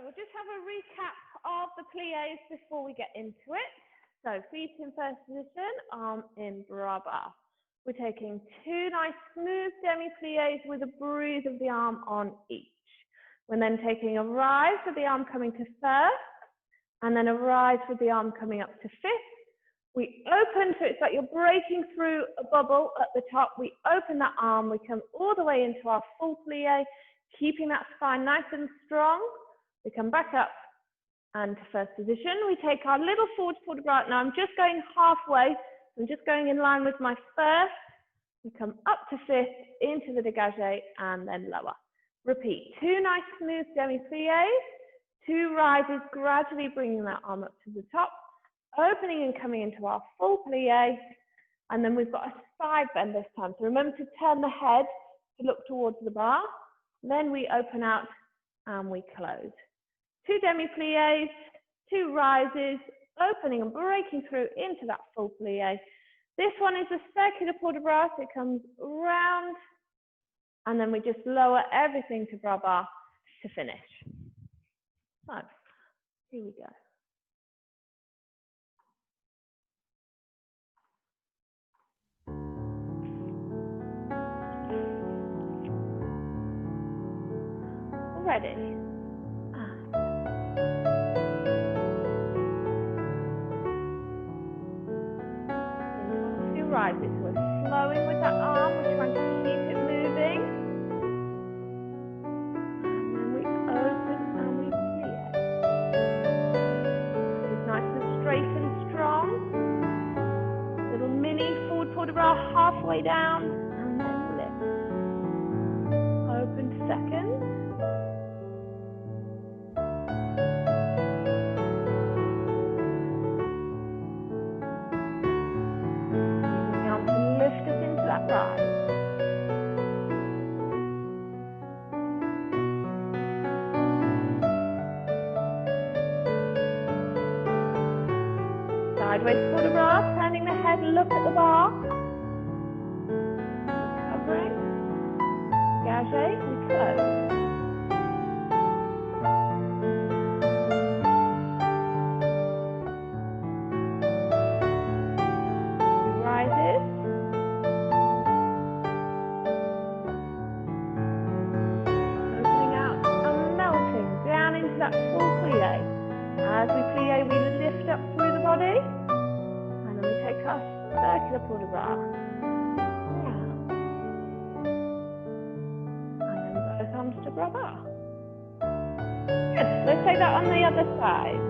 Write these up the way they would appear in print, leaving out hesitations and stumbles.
we'll just have a recap of the pliés before we get into it. So feet in first position, arm in bras bar. We're taking two nice smooth demi-pliés with a bruise of the arm on each. We're then taking a rise with the arm coming to first, and then a rise with the arm coming up to fifth. We open, so it's like you're breaking through a bubble at the top. We open that arm, we come all the way into our full plié, keeping that spine nice and strong. We come back up and to first position. We take our little forward fold bras. Now I'm just going halfway. I'm just going in line with my first. We come up to fifth, into the dégagé, and then lower. Repeat, two nice smooth demi-pliés, two rises, gradually bringing that arm up to the top, opening and coming into our full plié, and then we've got a side bend this time. So remember to turn the head to look towards the bar. Then we open out and we close. Two demi-pliés, two rises, opening and breaking through into that full plié. This one is a circular port de bras. It comes round, and then we just lower everything to bras bar to finish. So, here we go. Ready. Rises. We're flowing with that arm, we're trying to keep it moving. And then we open and we plie. It's nice and straight and strong. Little mini forward port de bras halfway down and then lift. Open second. Rise. Sideways port de bras, turning the head, look at the bar. Recovering. Dégagé, and close. That full plie. As we plie, we lift up through the body, and then we take our circular port de bras round, and then both arms to bras bar. Good. Let's take that on the other side.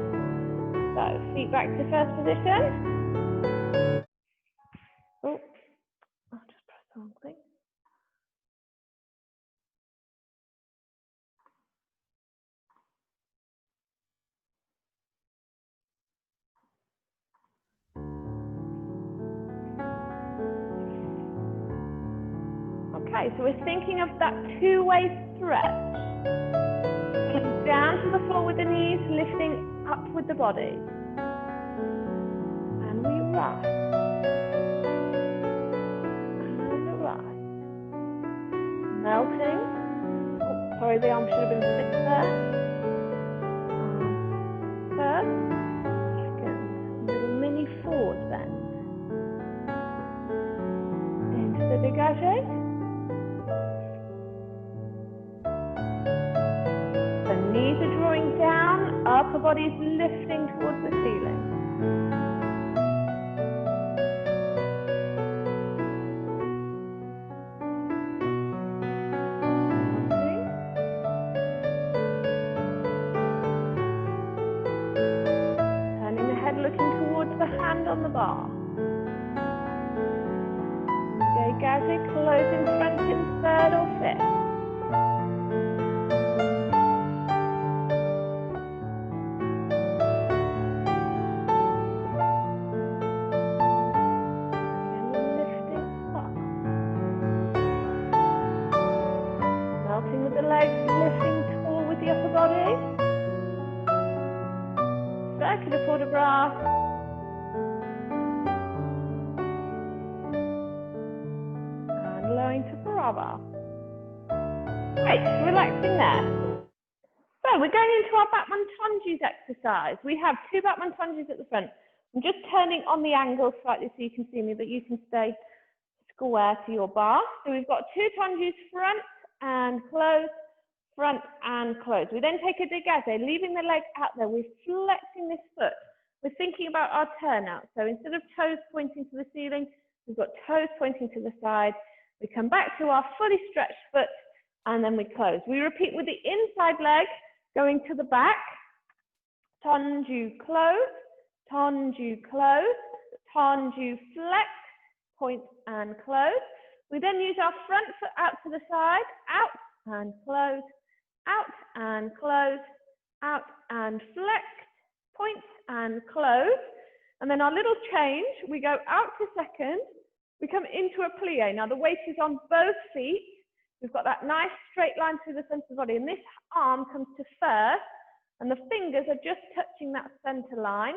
So feet back to first position. Oh, I'll just press the wrong thing. Okay, so we're thinking of that two-way stretch. Down to the floor with the knees, lifting up with the body. And we rise. And rise. Melting. Oh, sorry, the arm should have been fixed there. First, second, little mini forward bend. Into the dégagé. Knees are drawing down, upper body is lifting towards the ceiling. Turning the head, looking towards the hand on the bar. Dégagé, closing front in third or fifth. Circular port de bras. And lowering to bras bar. Great, relaxing there. So we're going into our Batman Tunges exercise. We have 2 Batman Tunges at the front. I'm just turning on the angle slightly so you can see me, but you can stay square to your bar. So we've got 2 Tunges, front and close, front and close. We then take a dégagé, leaving the leg out there. We're flexing this foot. We're thinking about our turnout. So instead of toes pointing to the ceiling, we've got toes pointing to the side. We come back to our fully stretched foot and then we close. We repeat with the inside leg going to the back. Tendu close, tendu close, tendu flex, point and close. We then use our front foot out to the side, out and close, out and close, out and flex, point and close. And then our little change, we go out to second, we come into a plie. Now the weight is on both feet. We've got that nice straight line through the center of the body, and this arm comes to first, and the fingers are just touching that center line.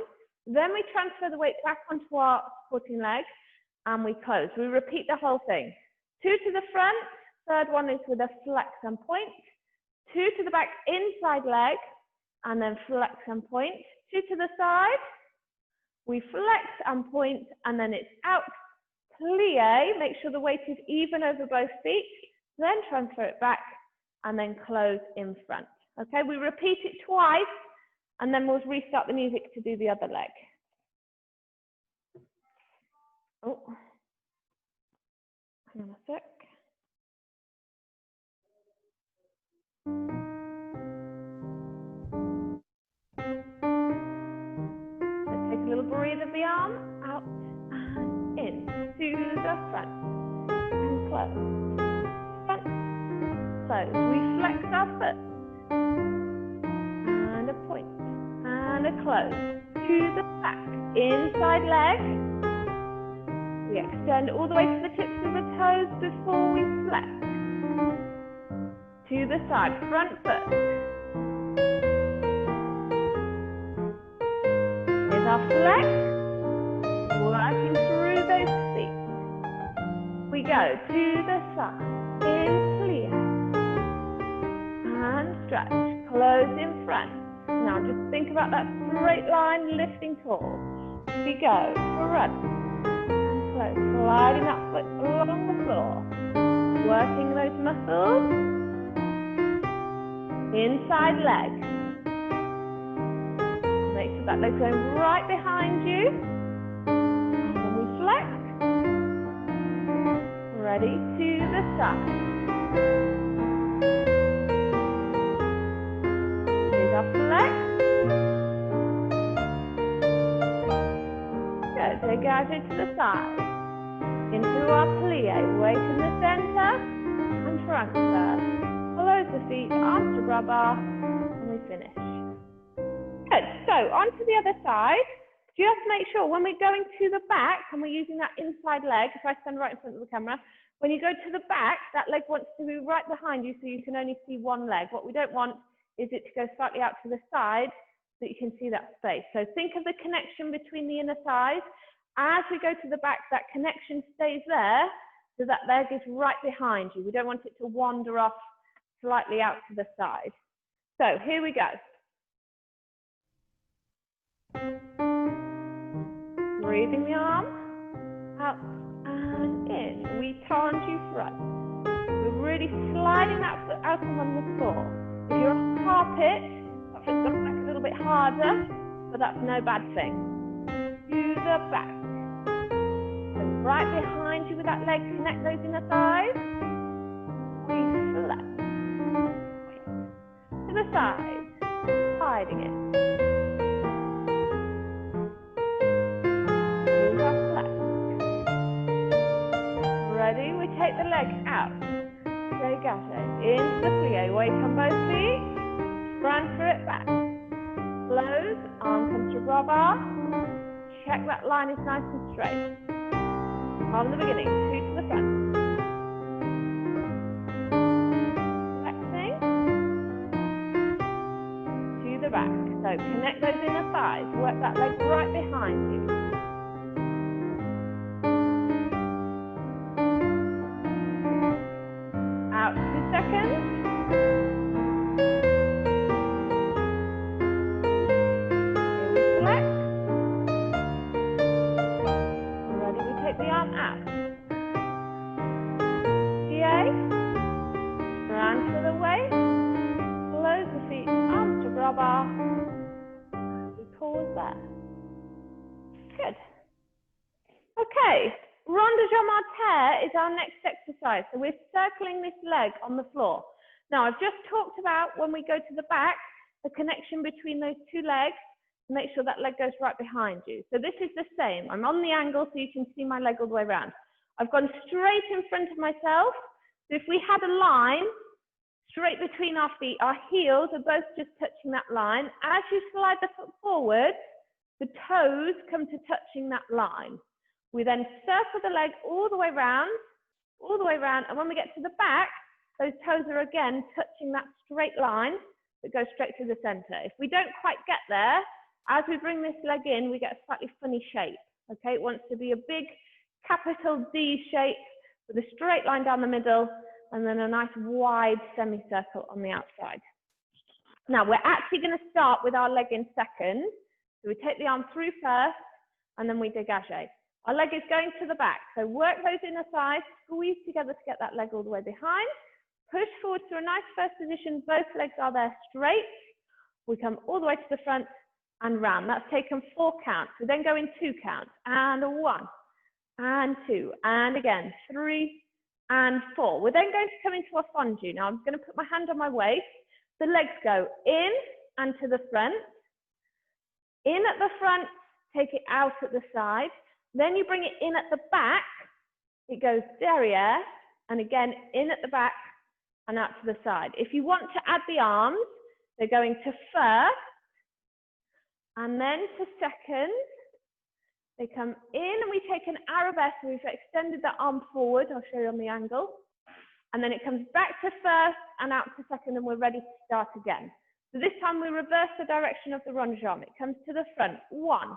Then we transfer the weight back onto our supporting leg, and we close. We repeat the whole thing. 2 to the front, third one is with a flex and point. 2 to the back, inside leg, and then flex and point. 2 to the side, we flex and point, and then it's out, plie, make sure the weight is even over both feet, then transfer it back, and then close in front. Okay, we repeat it twice, and then we'll restart the music to do the other leg. Oh, hang on a sec. Let's take a little breathe of the arm, out and in, to the front, and close, front, close. We flex our foot, and a point, and a close, to the back, inside leg. We extend all the way to the tips of the toes before we flex. To the side, front foot. Here's our flex. Working through those feet. We go to the side, in plie. And stretch, close in front. Now just think about that straight line lifting tall. We go, front. Sliding that foot along the floor, working those muscles, inside leg. Make sure that leg's going right behind you, and then we flex, ready to the side. Here's our flex. Good, dégagé to the side. Into our plie, weight in the center, and transfer. Close the feet, arms to rubber, and we finish. Good, so onto the other side. Just make sure when we're going to the back, and we're using that inside leg, if I stand right in front of the camera, when you go to the back, that leg wants to be right behind you so you can only see one leg. What we don't want is it to go slightly out to the side so that you can see that space. So think of the connection between the inner thighs. As we go to the back, that connection stays there, so that leg is right behind you. We don't want it to wander off slightly out to the side. So here we go. Breathing the arm, out and in. We tendu front. We're really sliding that foot out on the floor. If you're on carpet, that foot's going back a little bit harder, but that's no bad thing. To the back. Right behind you with that leg, connect those inner thighs. We flex. To the side, hiding it. Here's our flex. Ready? We take the leg out. Dégagé. Into the plie. Weight on both feet. Transfer it back. Close. Arm comes to rubber. Check that line is nice and straight. From the beginning, 2 to the front. Flexing. To the back. So connect those inner thighs. Work that leg right behind you. Out 2 seconds. half. Plie, round to the waist, close the feet, arms to grabber, we pause there. Good. Okay, rond de jambe à terre is our next exercise. So we're circling this leg on the floor. Now I've just talked about when we go to the back, the connection between those two legs, to make sure that leg goes right behind you. So this is the same. I'm on the angle so you can see my leg all the way around. I've gone straight in front of myself. So if we had a line straight between our feet, our heels are both just touching that line. As you slide the foot forward, the toes come to touching that line. We then circle the leg all the way around, and when we get to the back, those toes are again touching that straight line that goes straight through the center. If we don't quite get there, as we bring this leg in, we get a slightly funny shape, okay? It wants to be a big capital D shape with a straight line down the middle, and then a nice wide semicircle on the outside. Now, we're actually gonna start with our leg in second. So we take the arm through first, and then we dégage. Our leg is going to the back, so work those inner thighs, squeeze together to get that leg all the way behind. Push forward to a nice first position, both legs are there straight. We come all the way to the front and round. That's taken 4 counts. We then go in 2 counts, and 1, and 2, and again, 3, and 4. We're then going to come into a fondue. Now I'm going to put my hand on my waist. The legs go in and to the front. In at the front, take it out at the side. Then you bring it in at the back. It goes derrière, and again, in at the back and out to the side. If you want to add the arms, they're going to first, and then to second. They come in, and we take an arabesque. We've extended that arm forward. I'll show you on the angle. And then it comes back to first and out to second, and we're ready to start again. So this time we reverse the direction of the rond de jambe. It comes to the front, 1,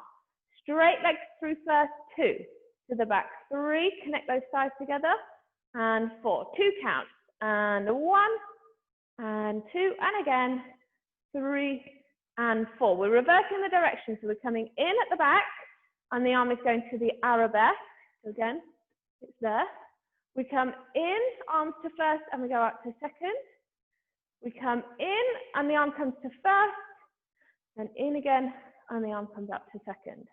straight legs through first, 2, to the back, 3, connect those thighs together, and 4, 2 counts, and 1, and 2, and again, 3, and 4. We're reversing the direction, so we're coming in at the back, and the arm is going to the arabesque. So again, it's there. We come in, arms to first, and we go out to second. We come in, and the arm comes to first, and in again, and the arm comes up to second.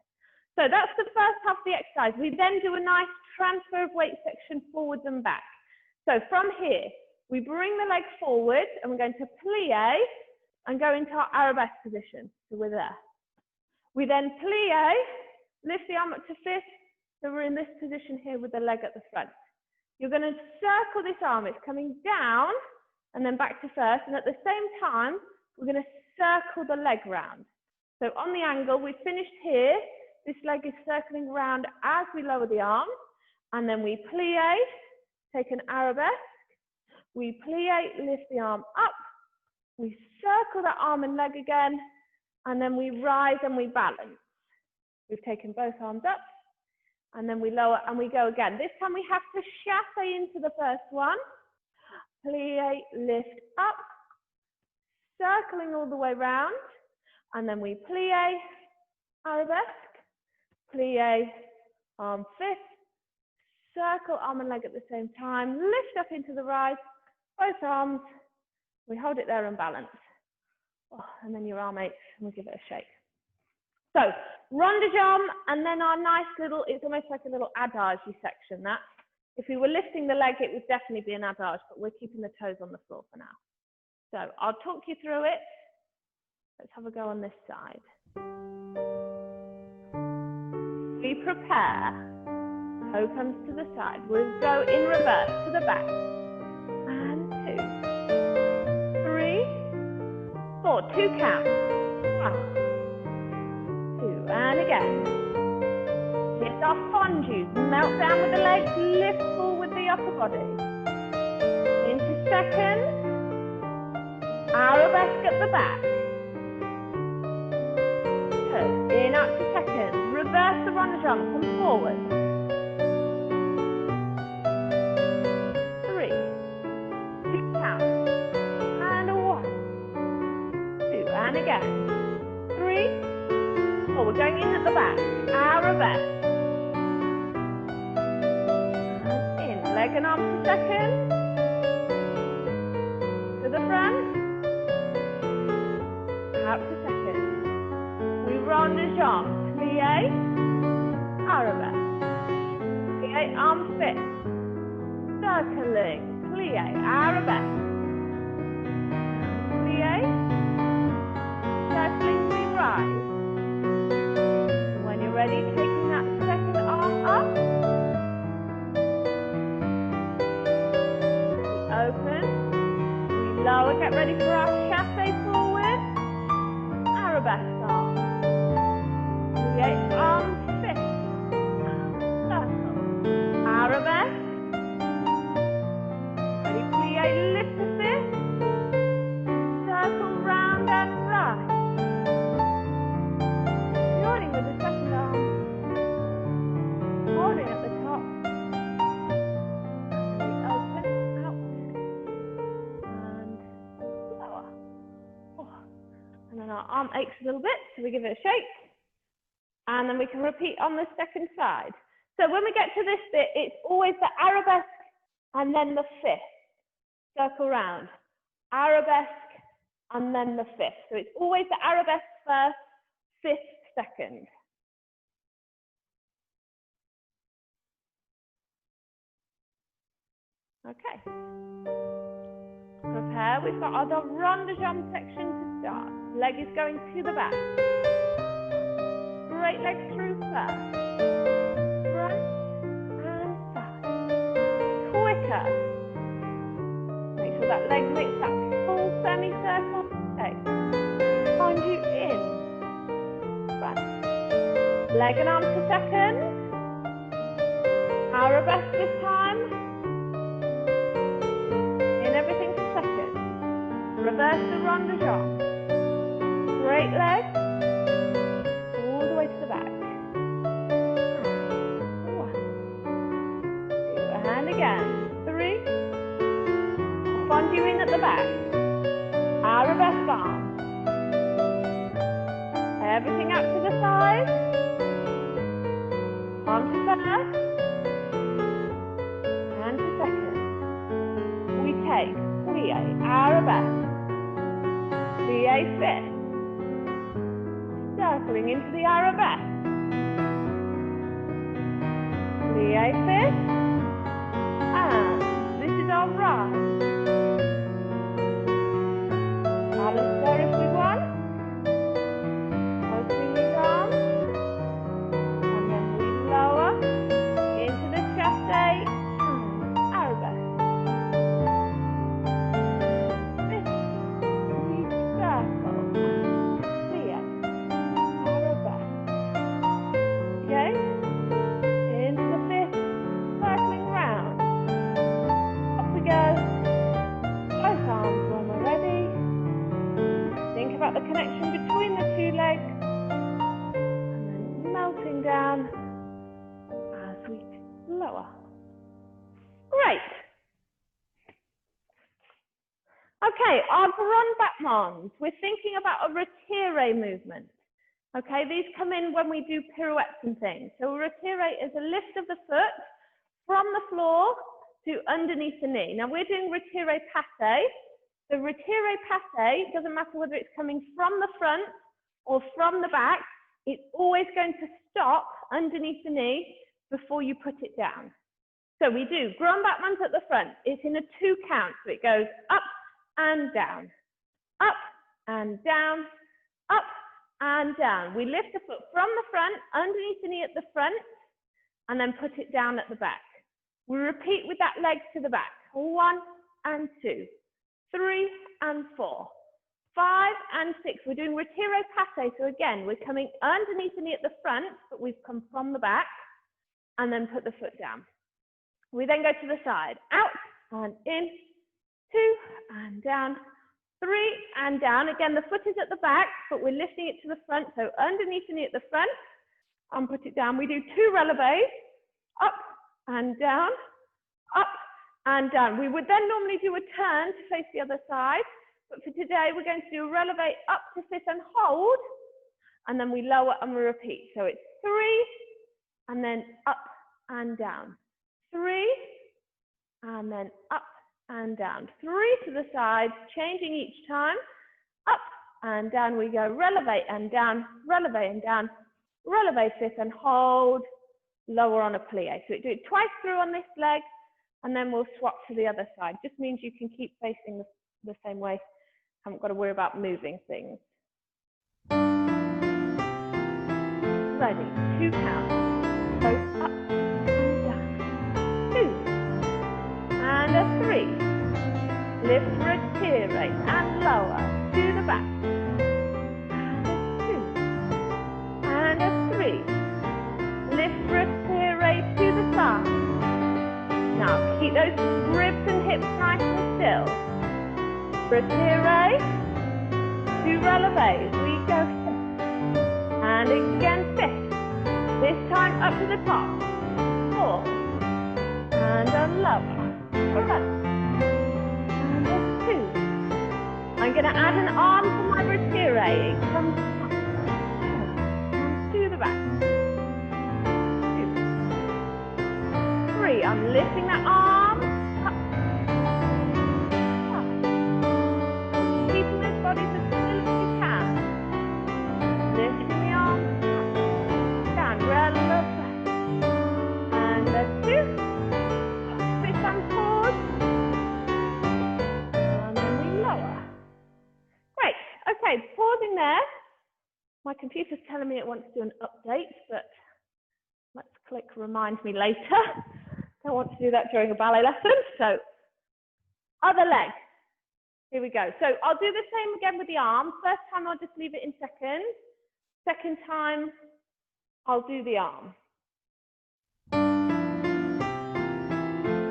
So that's the first half of the exercise. We then do a nice transfer of weight section forwards and back. So from here, we bring the leg forward, and we're going to plie and go into our arabesque position. So we're there. We then plie, lift the arm up to fifth, so we're in this position here with the leg at the front. You're going to circle this arm. It's coming down, and then back to first, and at the same time, we're going to circle the leg round. So on the angle, we've finished here. This leg is circling round as we lower the arm, and then we plie, take an arabesque, we plie, lift the arm up, we circle that arm and leg again, and then we rise and we balance. We've taken both arms up, and then we lower and we go again. This time we have to chasse into the first one. Plie, lift up, circling all the way round, and then we plie, arabesque, plie, arm fifth, circle arm and leg at the same time, lift up into the rise, both arms, we hold it there and balance. Oh, and then your arm aches, and we give it a shake. So, rond de jambe, and then our nice little, it's almost like a little adage section, that. If we were lifting the leg, it would definitely be an adage, but we're keeping the toes on the floor for now. So I'll talk you through it. Let's have a go on this side. We prepare. Toe comes to the side. We'll go in reverse to the back. And 2, 3, 4. 2 counts. 1, 2, and again. It's our fondues. Melt down with the legs, lift forward the upper body. Into second. Arabesque at the back. Turn in up to second. Reverse the rond de jambe. Come forward. 3, 2 counts. And 1, 2, and again. 3, 4. We're going in at the back. Arabesque. Leg and arm to second. To the front. Out to second. We rond de jambe. Plie. Arabesque. Plie, arm fixed. Circling. Plie. Arabesque. Plie. Circling, we rise. When you're ready, taking that second arm up. We open. We lower, get ready for our chassé forward. Arabesque arm. Plie, arm fixed. Circle. Arabesque. Ready, plie, lift the fist. Circle round and right. Joining with the second arm. Holding at the top. We open out and lower. And then our arm aches a little bit, so we give it a shake. And then we can repeat on the second side. So when we get to this bit, it's always the arabesque and then the fifth. Circle round. Arabesque and then the fifth. So it's always the arabesque first, fifth second. Okay. Prepare. We've got our rond de jambe section to start. Leg is going to the back. Straight leg through first. Front and side. Quicker. Make sure that leg makes that full semicircle shape. Find you in. Front. Leg and arm to second. Arabesque this time. In everything to second. Reverse the rond de jambe. Straight leg. All the way to the back. One. Two. And again. Three. Find you in at the back. Arabesque arm. Everything out to the side. Arm to first. And to second. We take plie, arabesque. Plie fifth. Circling into the arabesque. Plie fifth. And this is our rise. Balance there if we want. Opening these arms. And then we lower into the chassé. Arabesque. Fifth. We circle. Plie. Arabesque. Okay? Into the fifth. Circling round. Up we go. Both arms when we're ready. Think about the connection between the two legs. And then melting down as we lower. Great. Okay, our grand battements. We're thinking about a retire movement. Okay, these come in when we do pirouettes and things. So a retire is a lift of the foot from the floor to underneath the knee. Now we're doing retire passe. The retire passe, doesn't matter whether it's coming from the front or from the back, it's always going to stop underneath the knee before you put it down. So we do grand battement at the front. It's in a 2 count, so it goes up and down, up and down, up and down. We lift the foot from the front, underneath the knee at the front, and then put it down at the back. We repeat with that leg to the back. 1 and 2, 3 and 4, 5 and 6. We're doing retire passe. So again, we're coming underneath the knee at the front, but we've come from the back, and then put the foot down. We then go to the side. Out and in, 2 and down, 3 and down. Again, the foot is at the back, but we're lifting it to the front. So underneath the knee at the front, and put it down. We do 2 relevés, up and down, up and down. We would then normally do a turn to face the other side, but for today we're going to do a relevé up to sit and hold, and then we lower and we repeat. So it's 3 and then up and down, 3 and then up and down. 3 to the sides, changing each time. Up and down we go. Releve and down, releve and down, releve fifth and hold. Lower on a plie. So do it twice through on this leg, and then we'll swap to the other side. Just means you can keep facing the same way. Haven't got to worry about moving things. Ready, 2 counts. So up and down. 2 and a 3. Lift, rotate and lower to the back. And a 2 and a 3. Lift, rotate to the side. Now keep those ribs and hips nice and still. Rotate, 2 releves. We go 6. And again 5. This time up to the top. 4. And a lower. 11. And a 2. I'm going to add an arm to my rotate. It comes up. And to the back. 2. 3. I'm lifting that arm. Up. Up. Keeping those bodies as still as you can. Lifting the arm. Up. Down. Releve. And a 2. Twist and pause. And then we lower. Great. Okay, pausing there. My computer's telling me it wants to do an update, but let's click remind me later. Don't want to do that during a ballet lesson. So, other leg. Here we go. So I'll do the same again with the arm. First time I'll just leave it in second. Second time I'll do the arm.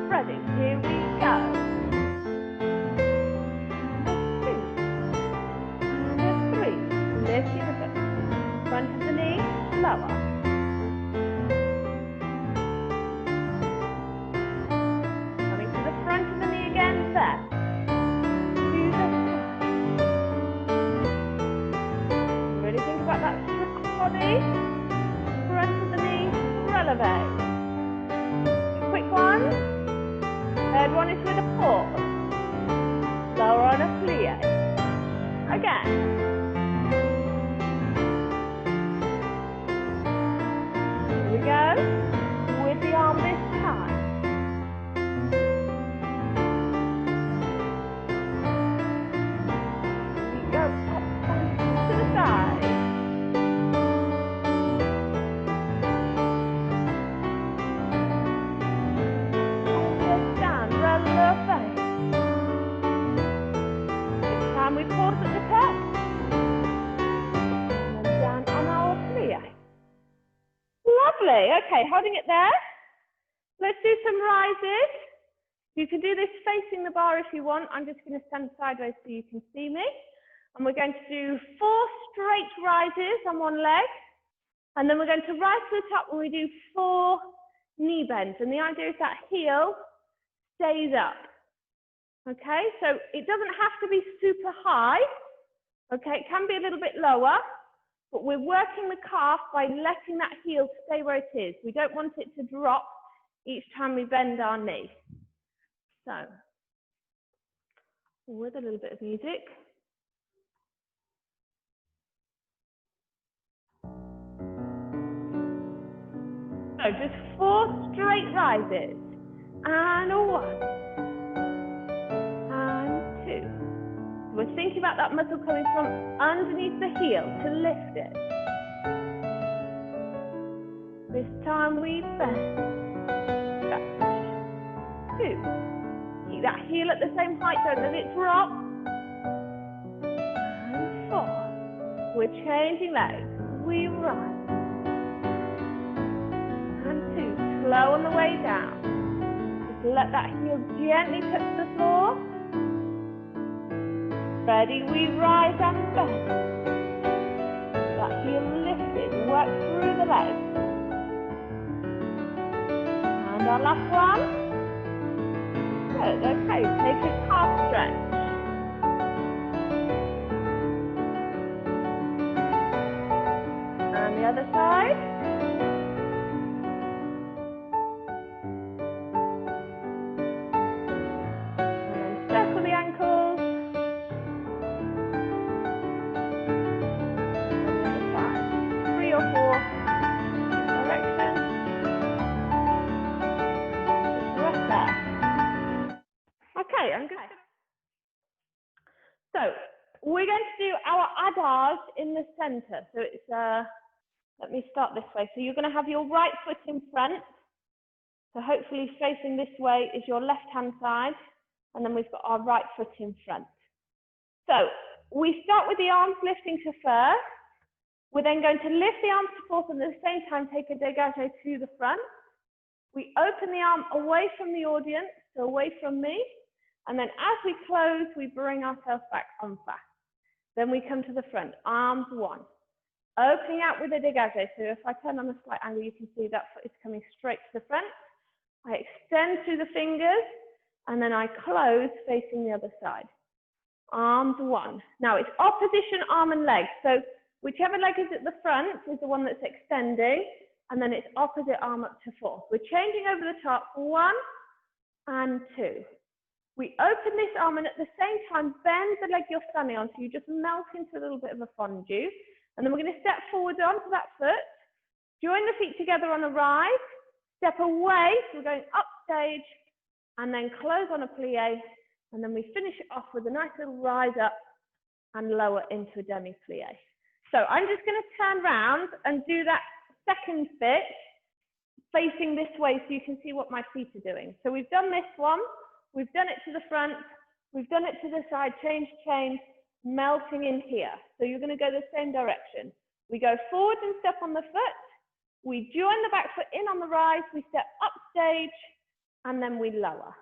Ready, here we go. And a 2 and a 3. Lift your foot. Front of the knee, lower. Coming to the front of the knee again, there. To the side. Really think about that strong body. Front of the knee, releve. Quick one. Third one is with a pause. Lower on a plie. Again. Here we go. With the arm this time. Here we go. Up and to the side. We pause at the top, and then down on our plie. Lovely, okay, holding it there. Let's do some rises. You can do this facing the bar if you want. I'm just going to stand sideways so you can see me. And we're going to do 4 straight rises on one leg. And then we're going to rise to the top when we do 4 knee bends. And the idea is that heel stays up. Okay, so it doesn't have to be super high. Okay, it can be a little bit lower, but we're working the calf by letting that heel stay where it is. We don't want it to drop each time we bend our knee. So, with a little bit of music. So, just 4 straight rises. And a 1. We're thinking about that muscle coming from underneath the heel to lift it. This time we bend. Back. 2. Keep that heel at the same height, don't let it drop. And 4. We're changing legs. We rise. And 2. Slow on the way down. Just let that heel gently touch the floor. Ready, we rise and bend. That heel lifted, work through the legs. And our last one. Good, okay, take a calf stretch. And the other side. So we're going to do our adage in the center. So it's, let me start this way. So you're going to have your right foot in front. So hopefully facing this way is your left-hand side. And then we've got our right foot in front. So we start with the arms lifting to first. We're then going to lift the arms to fourth and at the same time take a dégagé to the front. We open the arm away from the audience, so away from me. And then as we close, we bring ourselves back on fast. Then we come to the front, arms one. Opening out with a dégagé. So if I turn on a slight angle, you can see that foot is coming straight to the front. I extend through the fingers and then I close facing the other side. Arms one. Now it's opposition arm and leg. So whichever leg is at the front is the one that's extending, and then it's opposite arm up to fourth. We're changing over the top, 1 and 2. We open this arm and at the same time bend the leg you're standing on, so you just melt into a little bit of a fondue. And then we're going to step forward onto that foot, join the feet together on a rise, step away, so we're going up stage, and then close on a plie, and then we finish it off with a nice little rise up and lower into a demi-plie. So I'm just going to turn round and do that second bit facing this way so you can see what my feet are doing. So we've done this one, we've done it to the front, we've done it to the side, change, change, melting in here. So you're going to go the same direction. We go forward and step on the foot, we join the back foot in on the rise, we step up stage, and then we lower.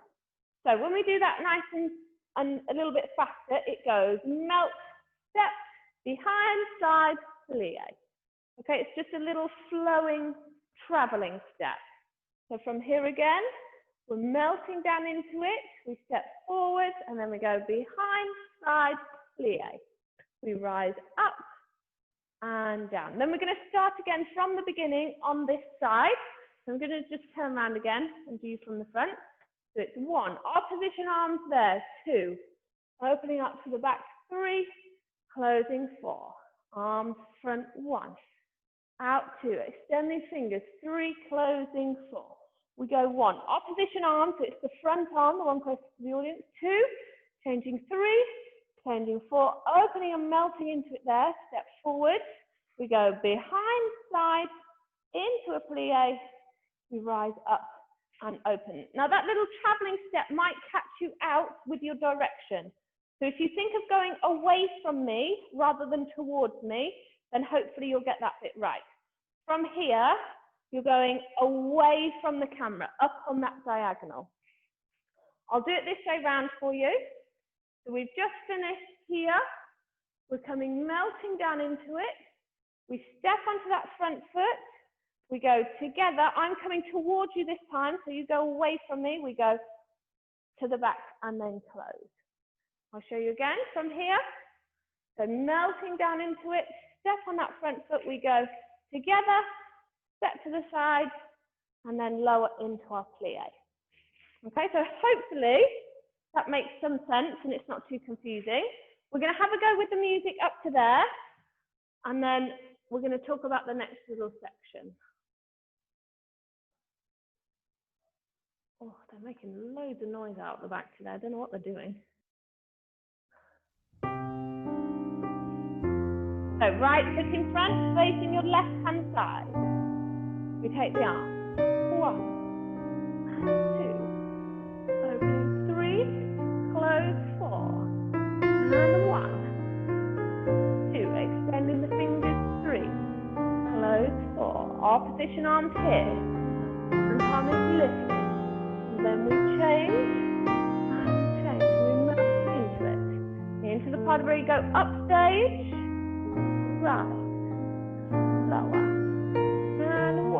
So when we do that nice and a little bit faster, it goes melt, step, behind, side, plie. Okay, it's just a little flowing, traveling step. So from here again, we're melting down into it. We step forward and then we go behind, side, plie. We rise up and down. Then we're going to start again from the beginning on this side. So I'm going to just turn around again and do from the front. So it's 1, opposition arms there, 2, opening up to the back, 3, closing 4, arms front 1, out 2, extending fingers, 3, closing 4. We go 1, opposition arms, so it's the front arm, the one closest to the audience, 2, changing 3, changing 4, opening and melting into it there, step forward. We go behind, side, into a plie, we rise up and open. Now that little traveling step might catch you out with your direction. So if you think of going away from me rather than towards me, then hopefully you'll get that bit right. From here, you're going away from the camera, up on that diagonal. I'll do it this way round for you. So we've just finished here. We're coming melting down into it. We step onto that front foot. We go together. I'm coming towards you this time, so you go away from me. We go to the back and then close. I'll show you again from here. So melting down into it, step on that front foot. We go together, step to the side, and then lower into our plie. Okay, so hopefully that makes some sense and it's not too confusing. We're going to have a go with the music up to there, and then we're going to talk about the next little section. Oh, they're making loads of noise out the back today. I don't know what they're doing. So right foot in front, facing your left-hand side. We take the arm. 1 and 2. Open 3. Close 4. And 1. 2. Extending the fingers. 3. Close 4. Opposition arms here. And palm is lifted. Then we change and change. We melt into it. Into the part where you go up stage, rise, lower, and 1.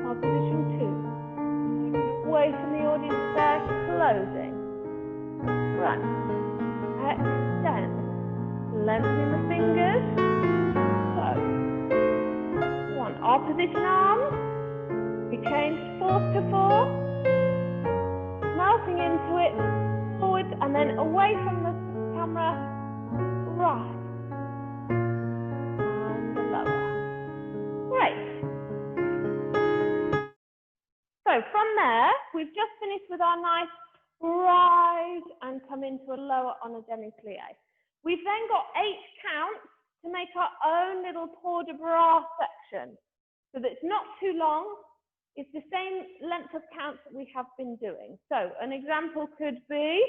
Opposition 2. Away from the audience there, closing. Run. Extend. Lengthening the fingers. Close. 1. Opposition arm. We change 4 to 4. Melting into it, forward and then away from the camera, rise and lower. Great. So from there, we've just finished with our nice rise and come into a lower on a demi-plie. We've then got 8 counts to make our own little port de bras section. So that it's not too long, it's the same length of counts that we have been doing. So an example could be,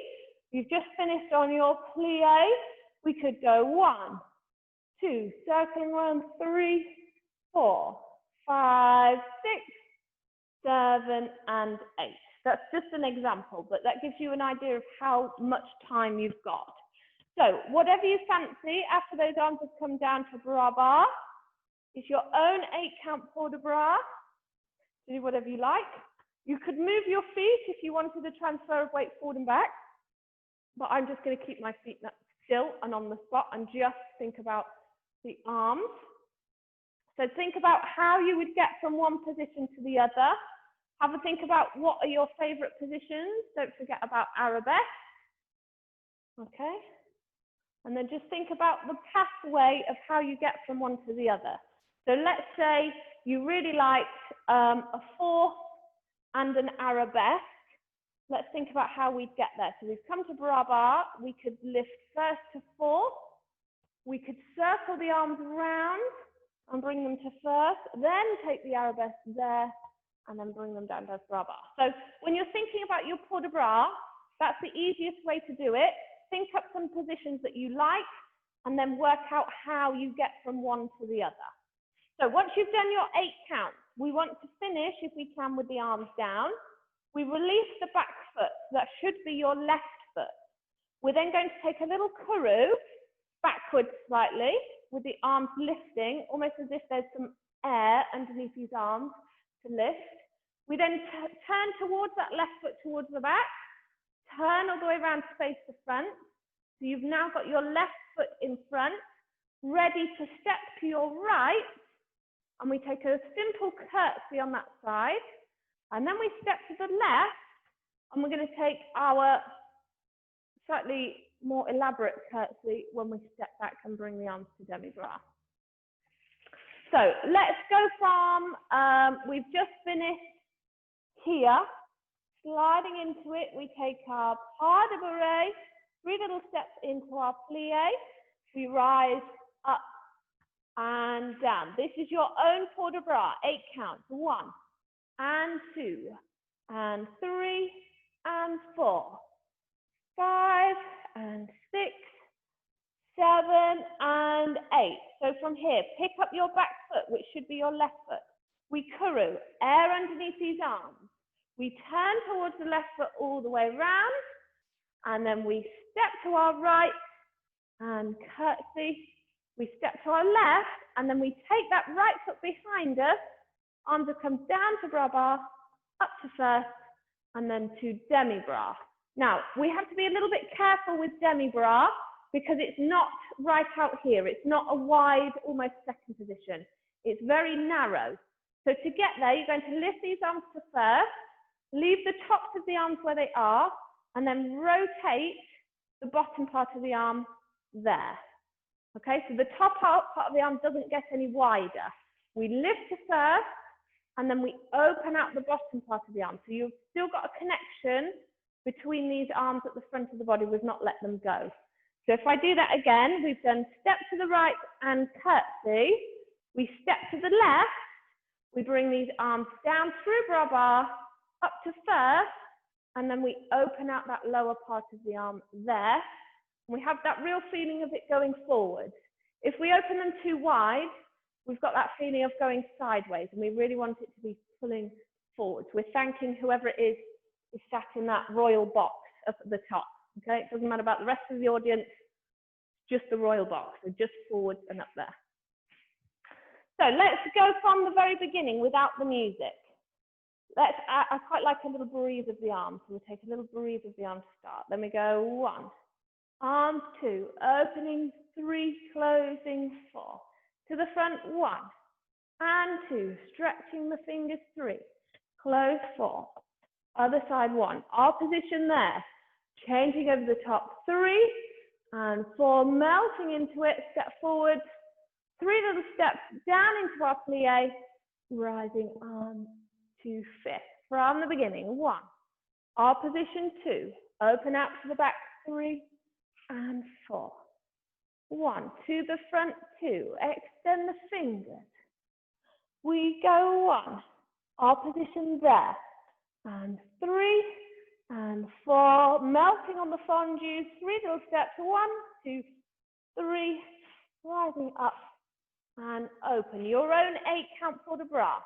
you've just finished on your plie, we could go 1, 2, circling around 3, 4, 5, 6, 7, and 8. That's just an example, but that gives you an idea of how much time you've got. So whatever you fancy, after those arms have come down to bras bar, it's your own 8-count port de bras. Do whatever you like. You could move your feet if you wanted a transfer of weight forward and back, but I'm just going to keep my feet still and on the spot and just think about the arms. So think about how you would get from one position to the other. Have a think about what are your favorite positions. Don't forget about arabesque. Okay. And then just think about the pathway of how you get from one to the other. So let's say you really liked a 4 and an arabesque. Let's think about how we'd get there. So we've come to bras bar. We could lift first to 4. We could circle the arms around and bring them to first, then take the arabesque there and then bring them down to bras bar. So when you're thinking about your port de bras, that's the easiest way to do it. Think up some positions that you like and then work out how you get from one to the other. So once you've done your 8 counts, we want to finish, if we can, with the arms down. We release the back foot. That should be your left foot. We're then going to take a little kuru backwards slightly with the arms lifting, almost as if there's some air underneath these arms to lift. We then turn towards that left foot towards the back, turn all the way around to face the front. So you've now got your left foot in front, ready to step to your right, and we take a simple curtsy on that side, and then we step to the left, and we're going to take our slightly more elaborate curtsy when we step back and bring the arms to demi-bras. So let's go from, we've just finished here, sliding into it, we take our pas de bourrée, 3 little steps into our plie, we rise up and down. This is your own port de bras, 8 counts, 1 and 2 and 3 and 4, 5 and 6, 7 and 8. So from here, pick up your back foot, which should be your left foot. We kuru, air underneath these arms. We turn towards the left foot all the way around, and then we step to our right and curtsy. We step to our left, and then we take that right foot behind us. Arms will come down to bras bar, up to first, and then to demi-bras. Now, we have to be a little bit careful with demi-bras because it's not right out here. It's not a wide, almost second position. It's very narrow. So to get there, you're going to lift these arms to first, leave the tops of the arms where they are, and then rotate the bottom part of the arm there. Okay, so the top part of the arm doesn't get any wider. We lift to first, and then we open out the bottom part of the arm. So you've still got a connection between these arms at the front of the body. We've not let them go. So if I do that again, we've done step to the right and curtsy. We step to the left. We bring these arms down through bras bar, up to first, and then we open out that lower part of the arm there. We have that real feeling of it going forward. If we open them too wide, we've got that feeling of going sideways, and we really want it to be pulling forward. We're thanking whoever it is sat in that royal box up at the top. Okay, it doesn't matter about the rest of the audience, just the royal box, so just forward and up there. So let's go from the very beginning without the music. I quite like a little breathe of the arm, so we'll take a little breathe of the arm to start. Then we go 1, arms 2, opening 3, closing 4. To the front 1 and 2, stretching the fingers 3, close 4. Other side 1, our position there, changing over the top 3 and 4, melting into it, step forward, 3 little steps down into our plie, rising on to 5th. From the beginning, 1, Our position 2. Open out to the back, 3 and 4. 1, to the front, 2. Extend the fingers. We go 1. Our position there. And 3 and 4. Melting on the fondue. 3 little steps. 1, 2, 3. Rising up and open. Your own 8 count for the bras.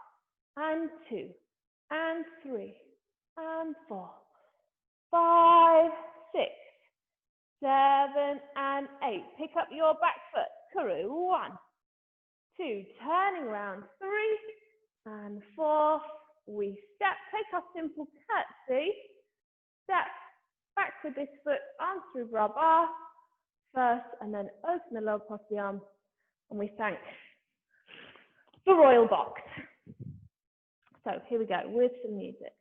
And 2 and 3 and 4. 5, 6, 7 and 8. Pick up your back foot. Kuru. 1, 2. Turning around. 3 and 4. We step. Take our simple curtsy. Step back with this foot. Arms through bra bar. First, and then open the lower part of the arm. And we thank the royal box. So here we go with some music.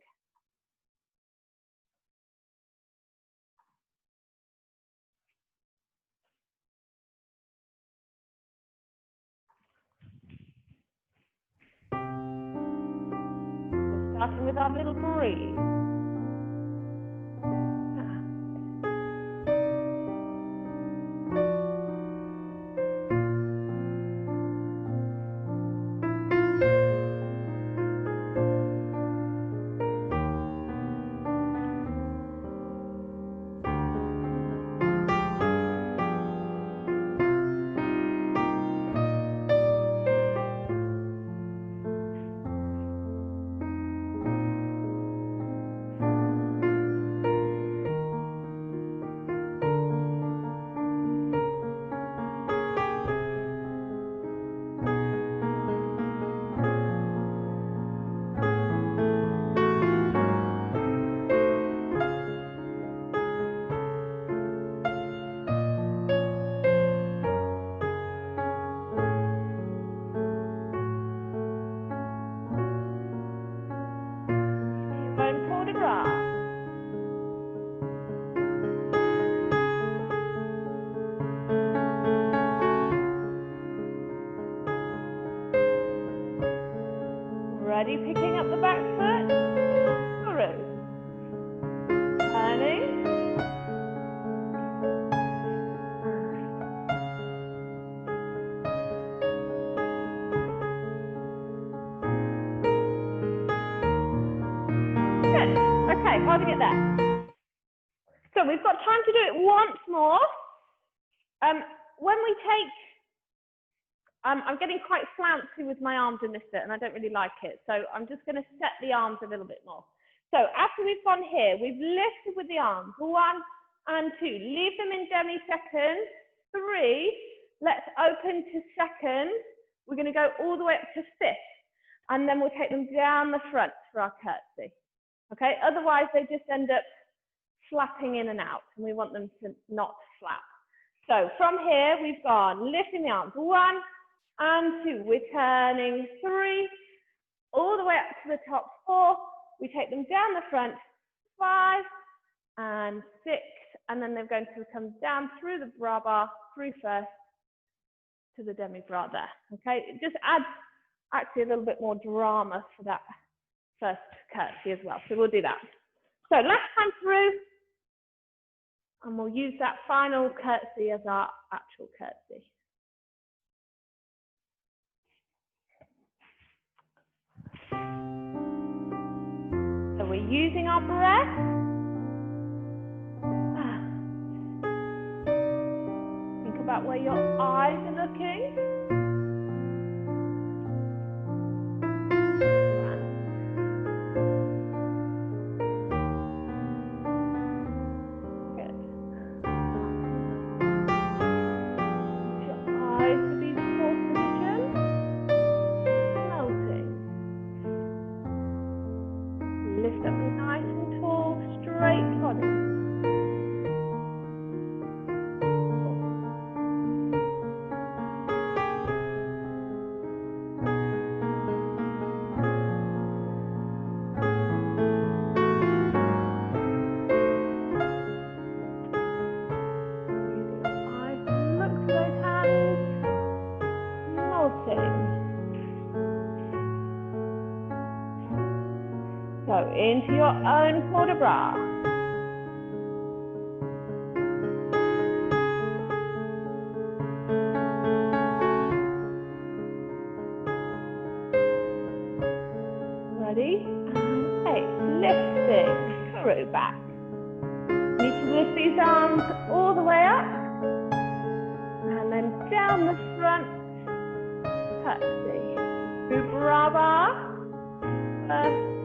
We're starting with our little breathe. Ready, picking up the back foot, through, turning, good, okay, holding it there. So we've got time to do it once more. When we take, I'm getting quite flouncy with my arms in this bit and I don't really like it. So I'm just going to set the arms a little bit more. So after we've gone here, we've lifted with the arms, 1 and 2. Leave them in demi-seconds, 3. Let's open to seconds. We're going to go all the way up to 5th. And then we'll take them down the front for our curtsy. Okay, otherwise they just end up flapping in and out. And we want them to not flap. So from here, we've gone lifting the arms, 1 and 2, we're turning 3, all the way up to the top, 4, we take them down the front, 5 and 6, and then they're going to come down through the bra bar, through first to the demi bra there, okay? It just adds actually a little bit more drama for that first curtsy as well, so we'll do that. So last time through, and we'll use that final curtsy as our actual curtsy. So we're using our breath. Think about where your eyes are looking. Good. Your eyes to be in full position. Melting. Lift up nice and tall, straight body. into your own port de bras. Ready? And 8. Lifting through back. You need to lift these arms all the way up. And then down the front. Curtsy. Through bra bar. First